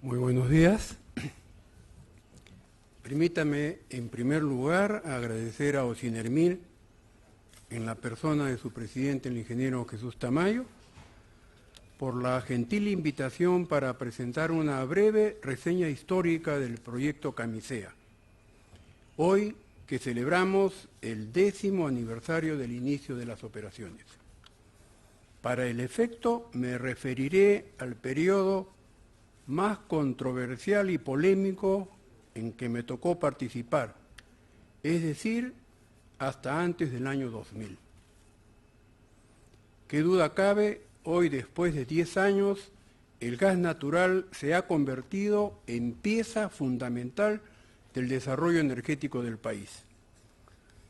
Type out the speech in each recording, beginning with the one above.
Muy buenos días. Permítame, en primer lugar, agradecer a Ocinermil, en la persona de su presidente, el ingeniero Jesús Tamayo, por la gentil invitación para presentar una breve reseña histórica del proyecto Camisea. Hoy que celebramos el 10º aniversario del inicio de las operaciones. Para el efecto me referiré al periodo más controversial y polémico en que me tocó participar, es decir, hasta antes del año 2000. Qué duda cabe, hoy después de 10 años, el gas natural se ha convertido en pieza fundamental del desarrollo energético del país.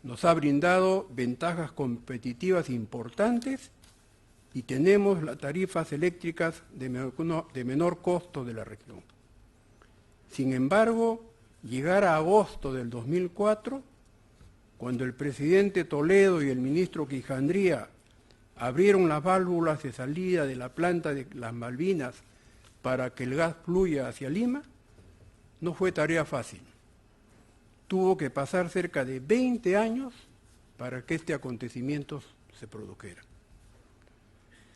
Nos ha brindado ventajas competitivas importantes y tenemos las tarifas eléctricas de menor costo de la región. Sin embargo, llegar a agosto del 2004, cuando el presidente Toledo y el ministro Quijandría abrieron las válvulas de salida de la planta de las Malvinas para que el gas fluya hacia Lima, no fue tarea fácil. Tuvo que pasar cerca de 20 años para que este acontecimiento se produjera.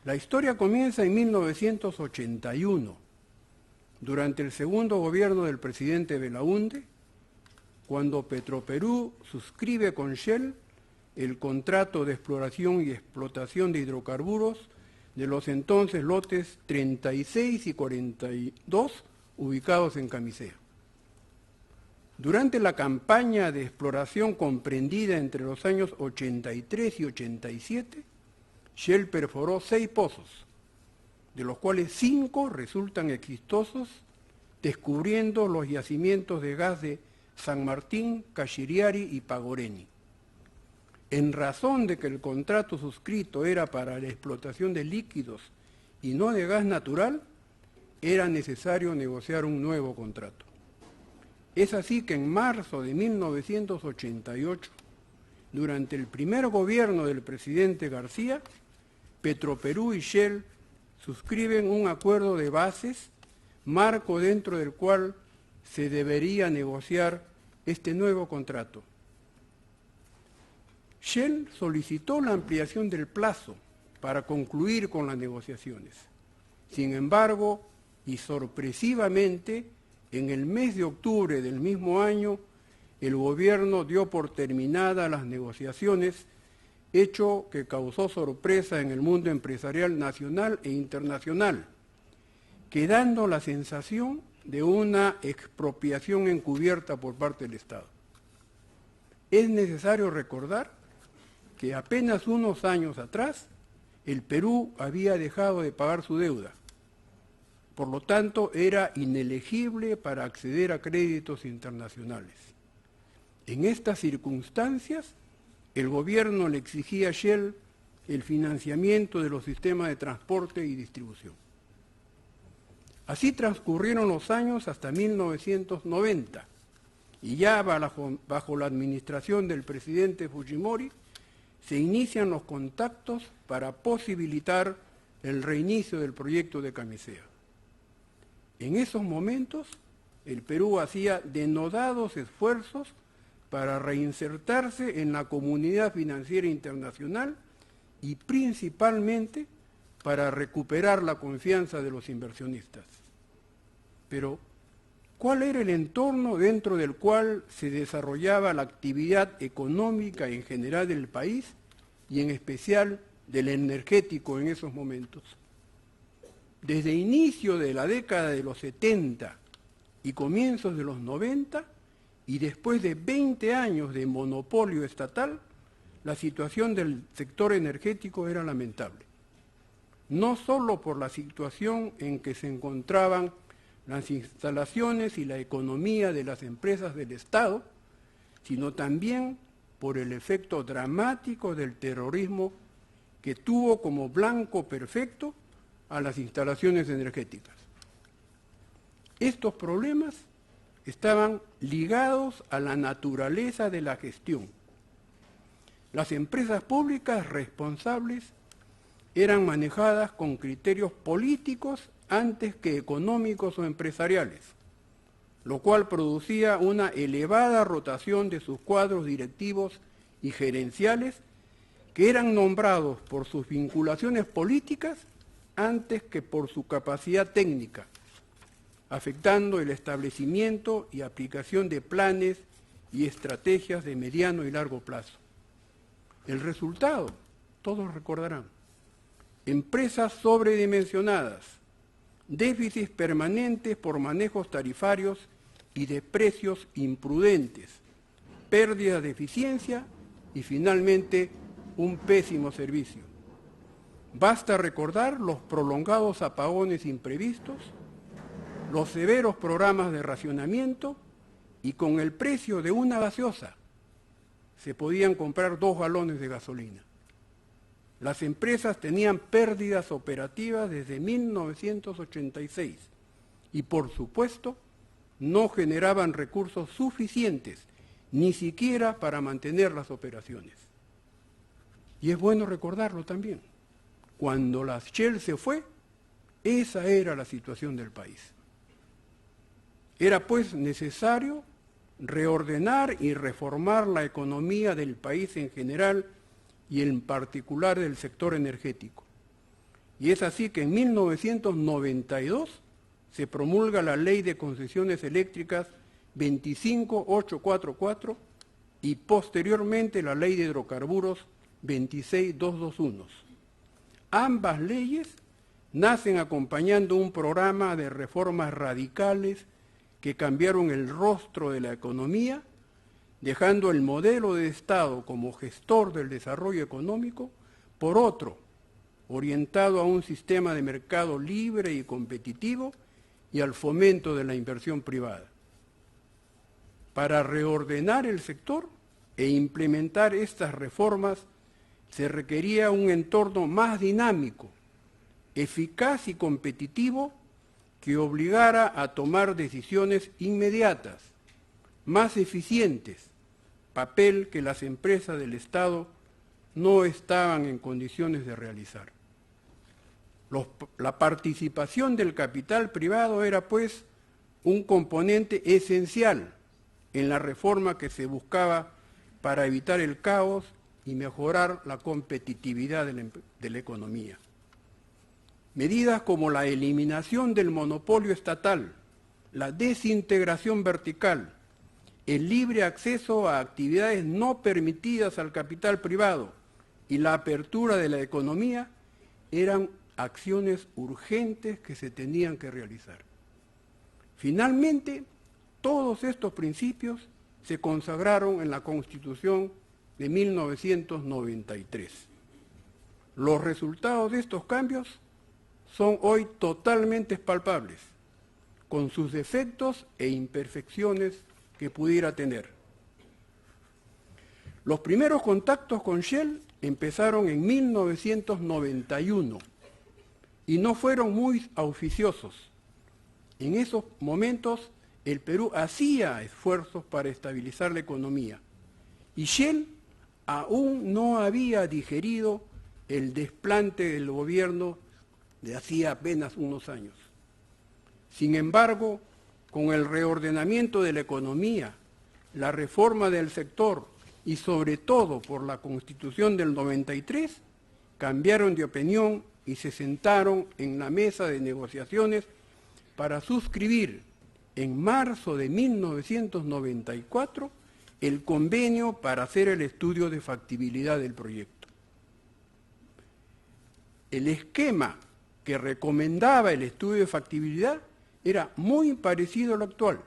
La historia comienza en 1981, durante el segundo gobierno del presidente Belaúnde, cuando Petroperú suscribe con Shell el contrato de exploración y explotación de hidrocarburos de los entonces lotes 36 y 42 ubicados en Camisea. Durante la campaña de exploración comprendida entre los años 83 y 87, Shell perforó 6 pozos, de los cuales 5 resultan exitosos, descubriendo los yacimientos de gas de San Martín, Cachiriari y Pagoreni. En razón de que el contrato suscrito era para la explotación de líquidos y no de gas natural, era necesario negociar un nuevo contrato. Es así que en marzo de 1988, durante el primer gobierno del presidente García, Petroperú y Shell suscriben un acuerdo de bases, marco dentro del cual se debería negociar este nuevo contrato. Shell solicitó la ampliación del plazo para concluir con las negociaciones. Sin embargo, y sorpresivamente, en el mes de octubre del mismo año, el gobierno dio por terminadas las negociaciones, hecho que causó sorpresa en el mundo empresarial nacional e internacional, quedando la sensación de una expropiación encubierta por parte del Estado. Es necesario recordar que apenas unos años atrás, el Perú había dejado de pagar su deuda. Por lo tanto, era inelegible para acceder a créditos internacionales. En estas circunstancias, el gobierno le exigía a Shell el financiamiento de los sistemas de transporte y distribución. Así transcurrieron los años hasta 1990, y ya bajo la administración del presidente Fujimori, se inician los contactos para posibilitar el reinicio del proyecto de Camisea. En esos momentos, el Perú hacía denodados esfuerzos para reinsertarse en la comunidad financiera internacional y principalmente para recuperar la confianza de los inversionistas. Pero, ¿cuál era el entorno dentro del cual se desarrollaba la actividad económica en general del país y en especial del energético en esos momentos? Desde inicio de la década de los 70 y comienzos de los 90, y después de 20 años de monopolio estatal, la situación del sector energético era lamentable. No solo por la situación en que se encontraban las instalaciones y la economía de las empresas del Estado, sino también por el efecto dramático del terrorismo que tuvo como blanco perfecto a las instalaciones energéticas. Estos problemas estaban ligados a la naturaleza de la gestión. Las empresas públicas responsables eran manejadas con criterios políticos antes que económicos o empresariales, lo cual producía una elevada rotación de sus cuadros directivos y gerenciales que eran nombrados por sus vinculaciones políticas antes que por su capacidad técnica, afectando el establecimiento y aplicación de planes y estrategias de mediano y largo plazo. El resultado, todos recordarán, empresas sobredimensionadas, déficits permanentes por manejos tarifarios y de precios imprudentes, pérdida de eficiencia y finalmente un pésimo servicio. Basta recordar los prolongados apagones imprevistos, los severos programas de racionamiento y con el precio de una gaseosa se podían comprar 2 galones de gasolina. Las empresas tenían pérdidas operativas desde 1986 y, por supuesto, no generaban recursos suficientes ni siquiera para mantener las operaciones. Y es bueno recordarlo también. Cuando la Shell se fue, esa era la situación del país. Era pues necesario reordenar y reformar la economía del país en general y en particular del sector energético. Y es así que en 1992 se promulga la Ley de Concesiones Eléctricas 25844 y posteriormente la Ley de Hidrocarburos 26221. Ambas leyes nacen acompañando un programa de reformas radicales que cambiaron el rostro de la economía, dejando el modelo de Estado como gestor del desarrollo económico por otro, orientado a un sistema de mercado libre y competitivo y al fomento de la inversión privada. Para reordenar el sector e implementar estas reformas se requería un entorno más dinámico, eficaz y competitivo que obligara a tomar decisiones inmediatas, más eficientes, papel que las empresas del Estado no estaban en condiciones de realizar. La participación del capital privado era, pues, un componente esencial en la reforma que se buscaba para evitar el caos y mejorar la competitividad de la economía. Medidas como la eliminación del monopolio estatal, la desintegración vertical, el libre acceso a actividades no permitidas al capital privado y la apertura de la economía eran acciones urgentes que se tenían que realizar. Finalmente, todos estos principios se consagraron en la Constitución de 1993. Los resultados de estos cambios son hoy totalmente palpables, con sus defectos e imperfecciones que pudiera tener. Los primeros contactos con Shell empezaron en 1991 y no fueron muy auspiciosos. En esos momentos el Perú hacía esfuerzos para estabilizar la economía y Shell aún no había digerido el desplante del gobierno de hacía apenas unos años. Sin embargo, con el reordenamiento de la economía, la reforma del sector y sobre todo por la Constitución del 93, cambiaron de opinión y se sentaron en la mesa de negociaciones para suscribir en marzo de 1994 el convenio para hacer el estudio de factibilidad del proyecto. El esquema que recomendaba el estudio de factibilidad era muy parecido al actual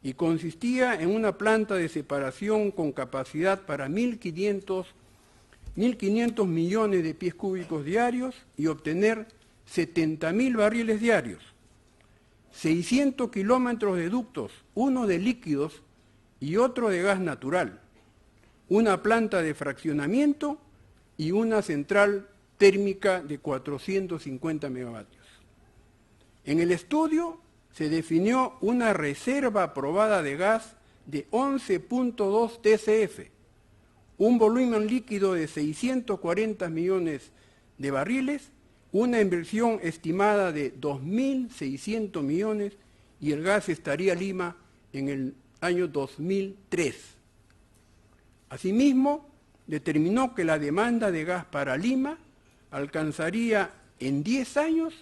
y consistía en una planta de separación con capacidad para 1.500 millones de pies cúbicos diarios y obtener 70.000 barriles diarios, 600 kilómetros de ductos, uno de líquidos y otro de gas natural, una planta de fraccionamiento y una central térmica de 450 megavatios. En el estudio se definió una reserva aprobada de gas de 11.2 TCF, un volumen líquido de 640 millones de barriles, una inversión estimada de 2.600 millones y el gas estaría Lima en el año 2003. Asimismo, determinó que la demanda de gas para Lima alcanzaría en 10 años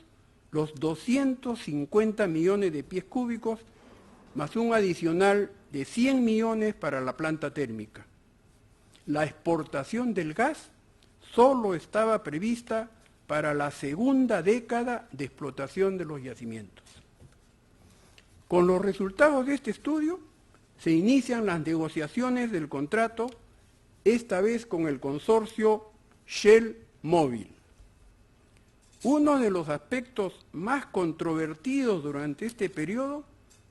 los 250 millones de pies cúbicos, más un adicional de 100 millones para la planta térmica. La exportación del gas solo estaba prevista para la segunda década de explotación de los yacimientos. Con los resultados de este estudio, se inician las negociaciones del contrato, esta vez con el consorcio Shell Móvil. Uno de los aspectos más controvertidos durante este periodo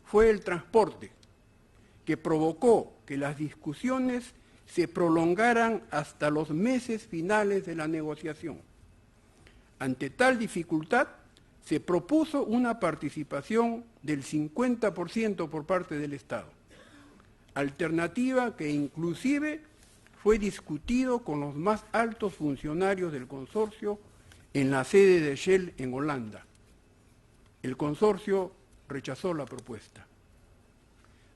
fue el transporte, que provocó que las discusiones se prolongaran hasta los meses finales de la negociación. Ante tal dificultad, se propuso una participación del 50% por parte del Estado, alternativa que inclusive fue discutido con los más altos funcionarios del consorcio en la sede de Shell en Holanda. El consorcio rechazó la propuesta.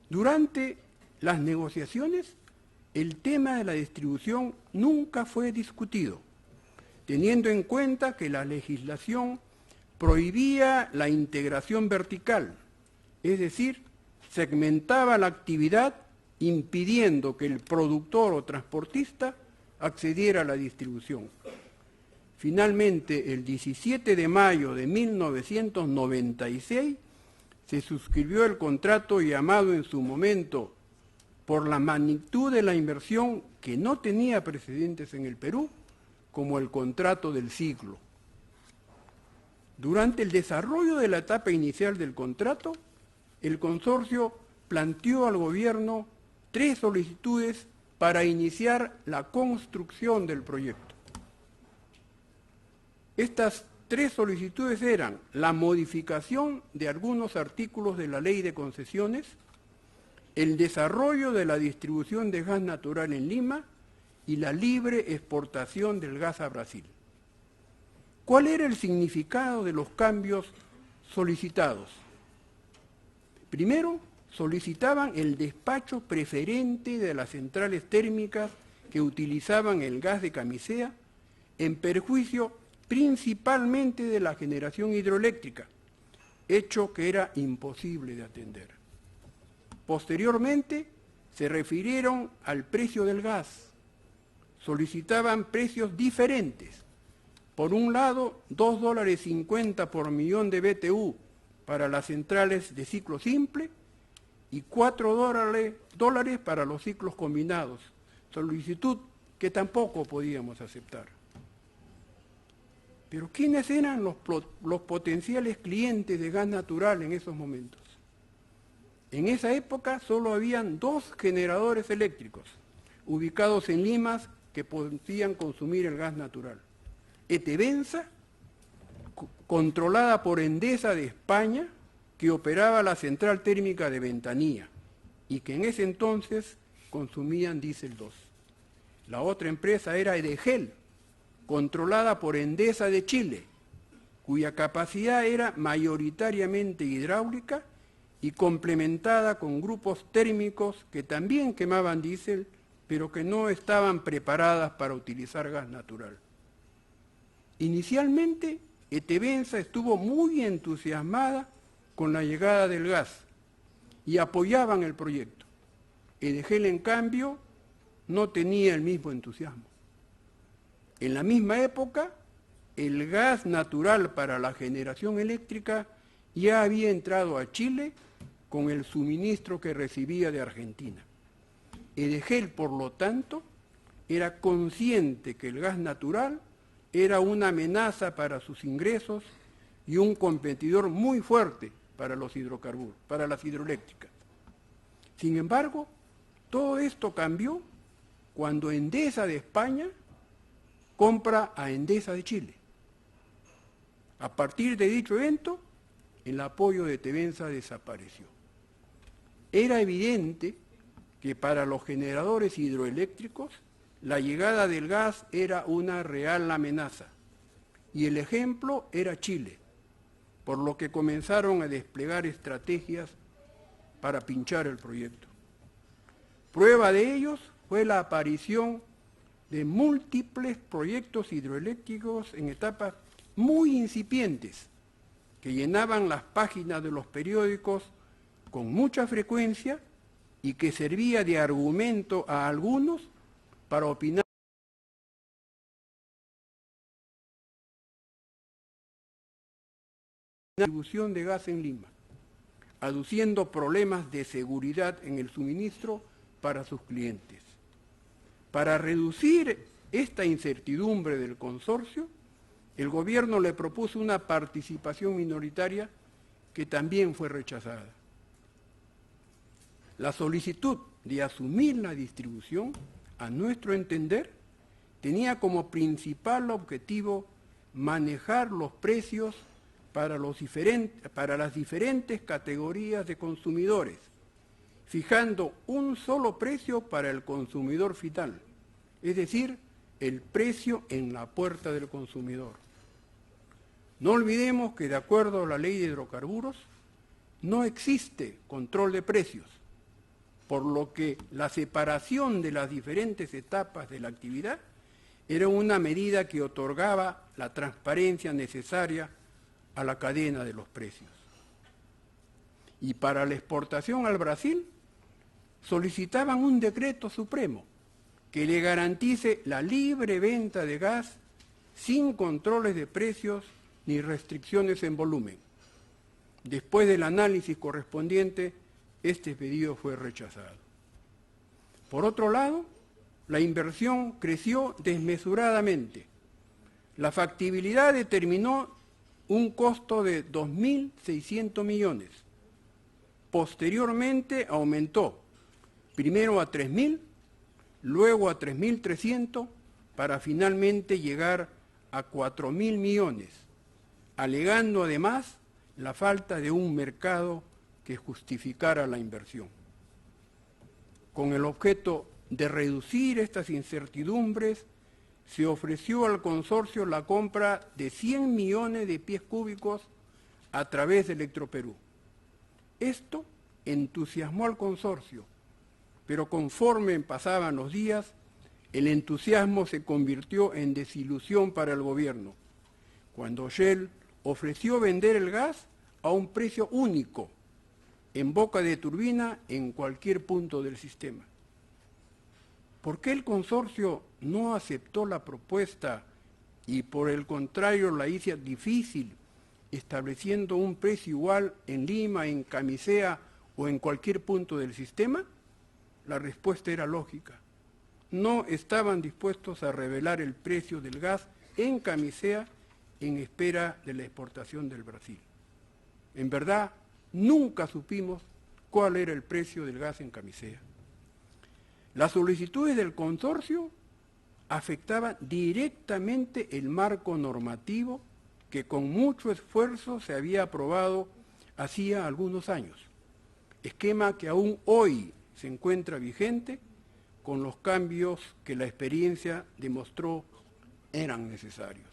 Durante las negociaciones, el tema de la distribución nunca fue discutido, teniendo en cuenta que la legislación prohibía la integración vertical, es decir, segmentaba la actividad impidiendo que el productor o transportista accediera a la distribución. Finalmente, el 17 de mayo de 1996, se suscribió el contrato llamado en su momento, por la magnitud de la inversión que no tenía precedentes en el Perú, como el contrato del siglo. Durante el desarrollo de la etapa inicial del contrato, el consorcio planteó al gobierno 3 solicitudes para iniciar la construcción del proyecto. Estas 3 solicitudes eran la modificación de algunos artículos de la Ley de Concesiones, el desarrollo de la distribución de gas natural en Lima y la libre exportación del gas a Brasil. ¿Cuál era el significado de los cambios solicitados? Primero, solicitaban el despacho preferente de las centrales térmicas que utilizaban el gas de camisea en perjuicio principalmente de la generación hidroeléctrica, hecho que era imposible de atender. Posteriormente, se refirieron al precio del gas. Solicitaban precios diferentes. Por un lado, $2.50 por millón de BTU para las centrales de ciclo simple y $4 para los ciclos combinados, solicitud que tampoco podíamos aceptar. Pero ¿quiénes eran los potenciales clientes de gas natural en esos momentos? En esa época solo habían 2 generadores eléctricos ubicados en Lima que podían consumir el gas natural. Etevenza, controlada por Endesa de España, que operaba la central térmica de Ventanilla y que en ese entonces consumían diésel 2. La otra empresa era Edegel, controlada por Endesa de Chile, cuya capacidad era mayoritariamente hidráulica y complementada con grupos térmicos que también quemaban diésel, pero que no estaban preparadas para utilizar gas natural. Inicialmente, Etevenza estuvo muy entusiasmada con la llegada del gas y apoyaban el proyecto. Edegel, en cambio, no tenía el mismo entusiasmo. En la misma época, el gas natural para la generación eléctrica ya había entrado a Chile con el suministro que recibía de Argentina. Edegel, por lo tanto, era consciente que el gas natural era una amenaza para sus ingresos y un competidor muy fuerte para los hidrocarburos, para las hidroeléctricas. Sin embargo, todo esto cambió cuando Endesa de España compra a Endesa de Chile. A partir de dicho evento, el apoyo de Etevenza desapareció. Era evidente que para los generadores hidroeléctricos la llegada del gas era una real amenaza, y el ejemplo era Chile, por lo que comenzaron a desplegar estrategias para pinchar el proyecto. Prueba de ellos fue la aparición de múltiples proyectos hidroeléctricos en etapas muy incipientes, que llenaban las páginas de los periódicos con mucha frecuencia y que servía de argumento a algunos para opinar la distribución de gas en Lima, aduciendo problemas de seguridad en el suministro para sus clientes. Para reducir esta incertidumbre del consorcio, el gobierno le propuso una participación minoritaria que también fue rechazada. La solicitud de asumir la distribución, a nuestro entender, tenía como principal objetivo manejar los precios para las diferentes categorías de consumidores, fijando un solo precio para el consumidor final, es decir, el precio en la puerta del consumidor. No olvidemos que de acuerdo a la ley de hidrocarburos, no existe control de precios, por lo que la separación de las diferentes etapas de la actividad era una medida que otorgaba la transparencia necesaria a la cadena de los precios. Y para la exportación al Brasil, solicitaban un decreto supremo que le garantice la libre venta de gas sin controles de precios ni restricciones en volumen. Después del análisis correspondiente, este pedido fue rechazado. Por otro lado, la inversión creció desmesuradamente. La factibilidad determinó un costo de 2.600 millones. Posteriormente aumentó, primero a 3.000, luego a 3.300, para finalmente llegar a 4.000 millones, alegando además la falta de un mercado que justificara la inversión. Con el objeto de reducir estas incertidumbres, se ofreció al consorcio la compra de 100 millones de pies cúbicos a través de Electroperú. Esto entusiasmó al consorcio, pero conforme pasaban los días, el entusiasmo se convirtió en desilusión para el gobierno, cuando Shell ofreció vender el gas a un precio único, en boca de turbina, en cualquier punto del sistema. ¿Por qué el consorcio no aceptó la propuesta y por el contrario la hizo difícil, estableciendo un precio igual en Lima, en Camisea o en cualquier punto del sistema? La respuesta era lógica. No estaban dispuestos a revelar el precio del gas en Camisea en espera de la exportación del Brasil. En verdad, nunca supimos cuál era el precio del gas en Camisea. Las solicitudes del consorcio afectaban directamente el marco normativo que con mucho esfuerzo se había aprobado hacía algunos años, esquema que aún hoy se encuentra vigente con los cambios que la experiencia demostró eran necesarios.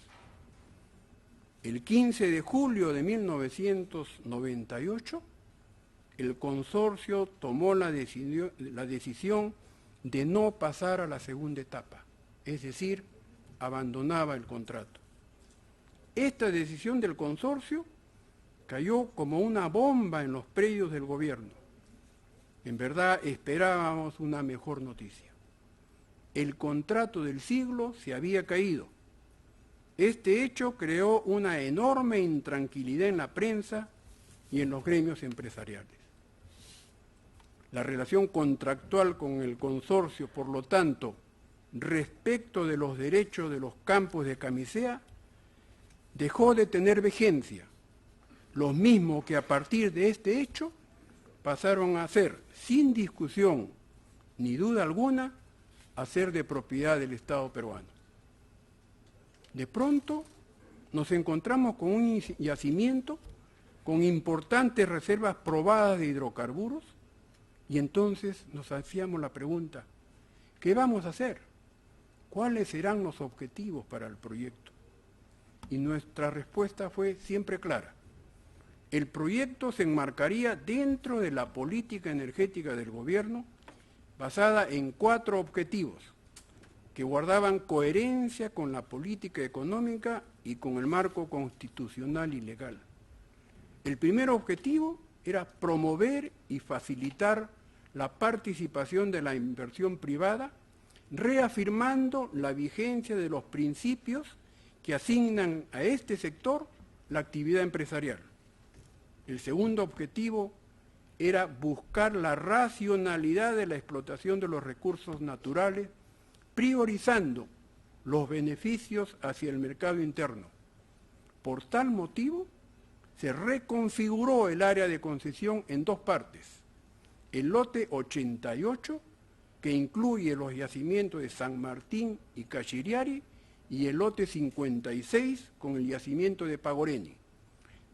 El 15 de julio de 1998, el consorcio tomó la decisión de no pasar a la segunda etapa, es decir, abandonaba el contrato. Esta decisión del consorcio cayó como una bomba en los predios del gobierno. En verdad esperábamos una mejor noticia. El contrato del siglo se había caído. Este hecho creó una enorme intranquilidad en la prensa y en los gremios empresariales. La relación contractual con el consorcio, por lo tanto, respecto de los derechos de los campos de Camisea, dejó de tener vigencia, los mismos que a partir de este hecho pasaron a ser, sin discusión ni duda alguna, a ser de propiedad del Estado peruano. De pronto nos encontramos con un yacimiento con importantes reservas probadas de hidrocarburos y entonces nos hacíamos la pregunta, ¿qué vamos a hacer? ¿Cuáles serán los objetivos para el proyecto? y nuestra respuesta fue siempre clara. El proyecto se enmarcaría dentro de la política energética del gobierno basada en 4 objetivos que guardaban coherencia con la política económica y con el marco constitucional y legal. El primer objetivo era promover y facilitar la participación de la inversión privada, reafirmando la vigencia de los principios que asignan a este sector la actividad empresarial. El segundo objetivo era buscar la racionalidad de la explotación de los recursos naturales, priorizando los beneficios hacia el mercado interno. Por tal motivo, se reconfiguró el área de concesión en 2 partes. El lote 88, que incluye los yacimientos de San Martín y Cachiriari, y el lote 56, con el yacimiento de Pagoreni,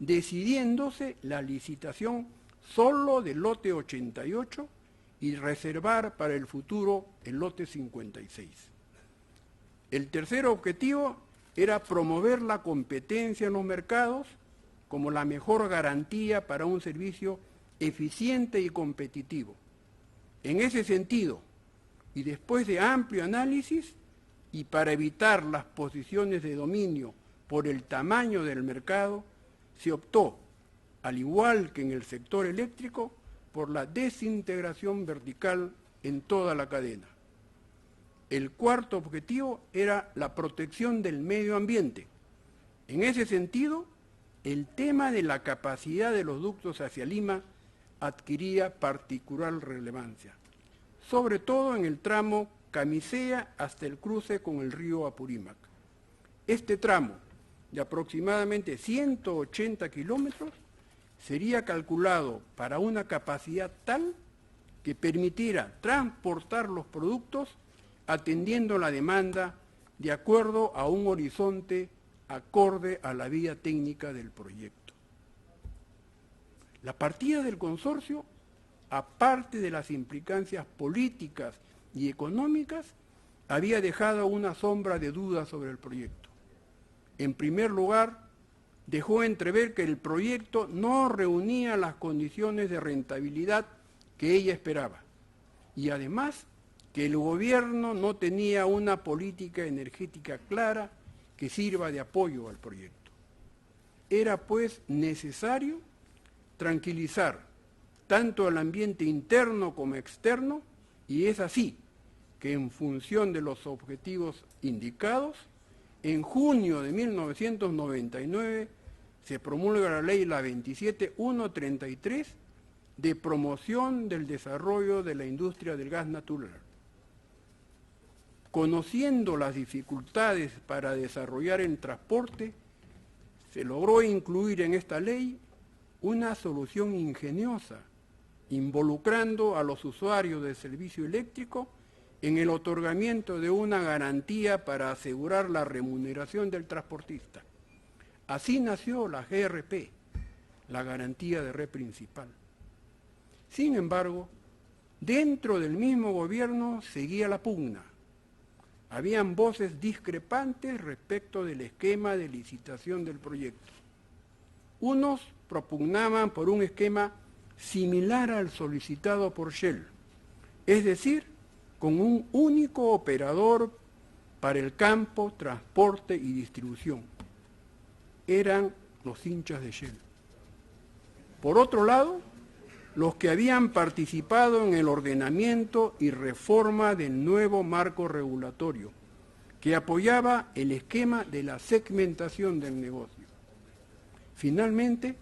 decidiéndose la licitación solo del lote 88 y reservar para el futuro el lote 56. El tercer objetivo era promover la competencia en los mercados como la mejor garantía para un servicio eficiente y competitivo. En ese sentido, y después de amplio análisis, y para evitar las posiciones de dominio por el tamaño del mercado, se optó, al igual que en el sector eléctrico, por la desintegración vertical en toda la cadena. El cuarto objetivo era la protección del medio ambiente. En ese sentido, el tema de la capacidad de los ductos hacia Lima adquiría particular relevancia, sobre todo en el tramo Camisea hasta el cruce con el río Apurímac. Este tramo, de aproximadamente 180 kilómetros, sería calculado para una capacidad tal que permitiera transportar los productos atendiendo la demanda de acuerdo a un horizonte acorde a la vía técnica del proyecto. La partida del consorcio, aparte de las implicancias políticas y económicas, había dejado una sombra de duda sobre el proyecto. En primer lugar, dejó entrever que el proyecto no reunía las condiciones de rentabilidad que ella esperaba, y además que el gobierno no tenía una política energética clara que sirva de apoyo al proyecto. Era pues necesario tranquilizar tanto al ambiente interno como externo, y es así que en función de los objetivos indicados, en junio de 1999 se promulga la ley la 27133 de promoción del desarrollo de la industria del gas natural. Conociendo las dificultades para desarrollar el transporte, se logró incluir en esta ley una solución ingeniosa, involucrando a los usuarios del servicio eléctrico en el otorgamiento de una garantía para asegurar la remuneración del transportista. Así nació la GRP, la garantía de red principal. Sin embargo, dentro del mismo gobierno seguía la pugna. Habían voces discrepantes respecto del esquema de licitación del proyecto. Unos propugnaban por un esquema similar al solicitado por Shell, es decir, con un único operador para el campo, transporte y distribución. Eran los hinchas de Shell. Por otro lado, los que habían participado en el ordenamiento y reforma del nuevo marco regulatorio, que apoyaba el esquema de la segmentación del negocio. Finalmente,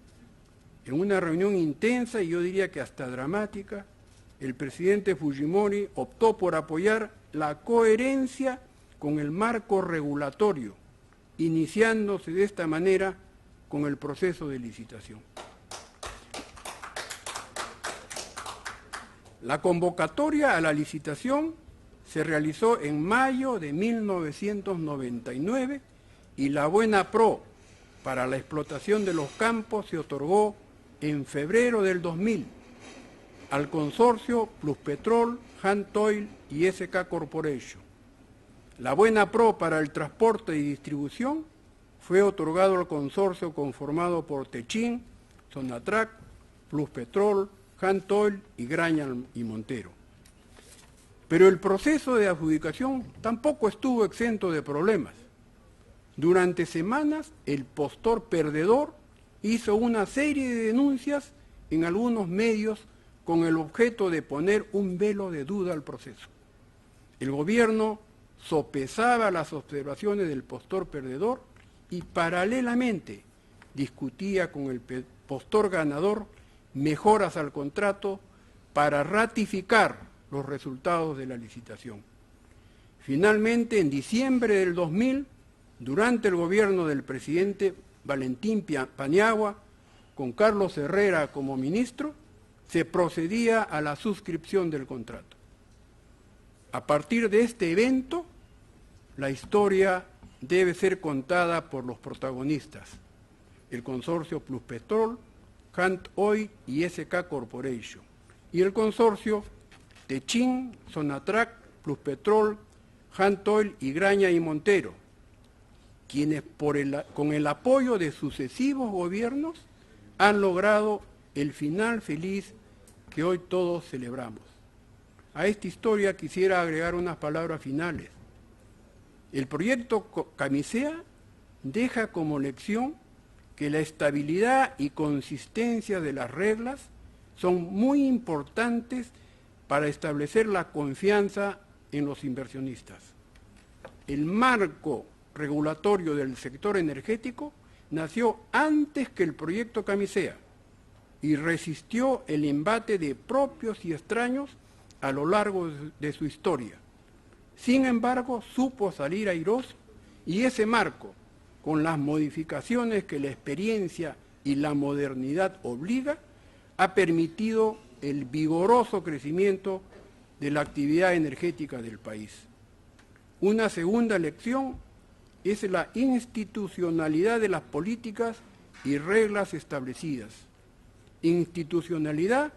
en una reunión intensa y yo diría que hasta dramática, el presidente Fujimori optó por apoyar la coherencia con el marco regulatorio, iniciándose de esta manera con el proceso de licitación. La convocatoria a la licitación se realizó en mayo de 1999 y la buena pro para la explotación de los campos se otorgó en febrero del 2000 al consorcio Pluspetrol, Hantoil y SK Corporation. La buena pro para el transporte y distribución fue otorgado al consorcio conformado por Techin, Sonatrach, Pluspetrol, Jantoil y Graña y Montero. Pero el proceso de adjudicación tampoco estuvo exento de problemas. Durante semanas, el postor perdedor hizo una serie de denuncias en algunos medios con el objeto de poner un velo de duda al proceso. El gobierno sopesaba las observaciones del postor perdedor y paralelamente discutía con el postor ganador mejoras al contrato para ratificar los resultados de la licitación. Finalmente, en diciembre del 2000, durante el gobierno del presidente Valentín Paniagua, con Carlos Herrera como ministro, se procedía a la suscripción del contrato. A partir de este evento, la historia debe ser contada por los protagonistas, el consorcio Pluspetrol, Jantoil y SK Corporation, y el consorcio Techin, Sonatrach, Pluspetrol, Jantoil y Graña y Montero, quienes con el apoyo de sucesivos gobiernos han logrado el final feliz que hoy todos celebramos. A esta historia quisiera agregar unas palabras finales. El proyecto Camisea deja como lección que la estabilidad y consistencia de las reglas son muy importantes para establecer la confianza en los inversionistas. El marco regulatorio del sector energético nació antes que el proyecto Camisea y resistió el embate de propios y extraños a lo largo de su historia. Sin embargo, supo salir airoso y ese marco, con las modificaciones que la experiencia y la modernidad obliga, ha permitido el vigoroso crecimiento de la actividad energética del país. Una segunda lección es la institucionalidad de las políticas y reglas establecidas. Institucionalidad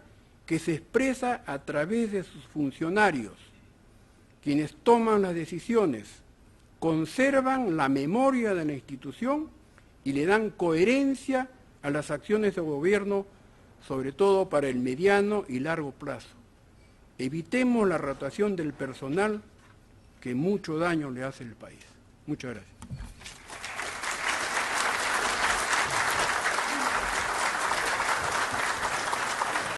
que se expresa a través de sus funcionarios, quienes toman las decisiones, conservan la memoria de la institución y le dan coherencia a las acciones de gobierno, sobre todo para el mediano y largo plazo. Evitemos la rotación del personal que mucho daño le hace al país. Muchas gracias.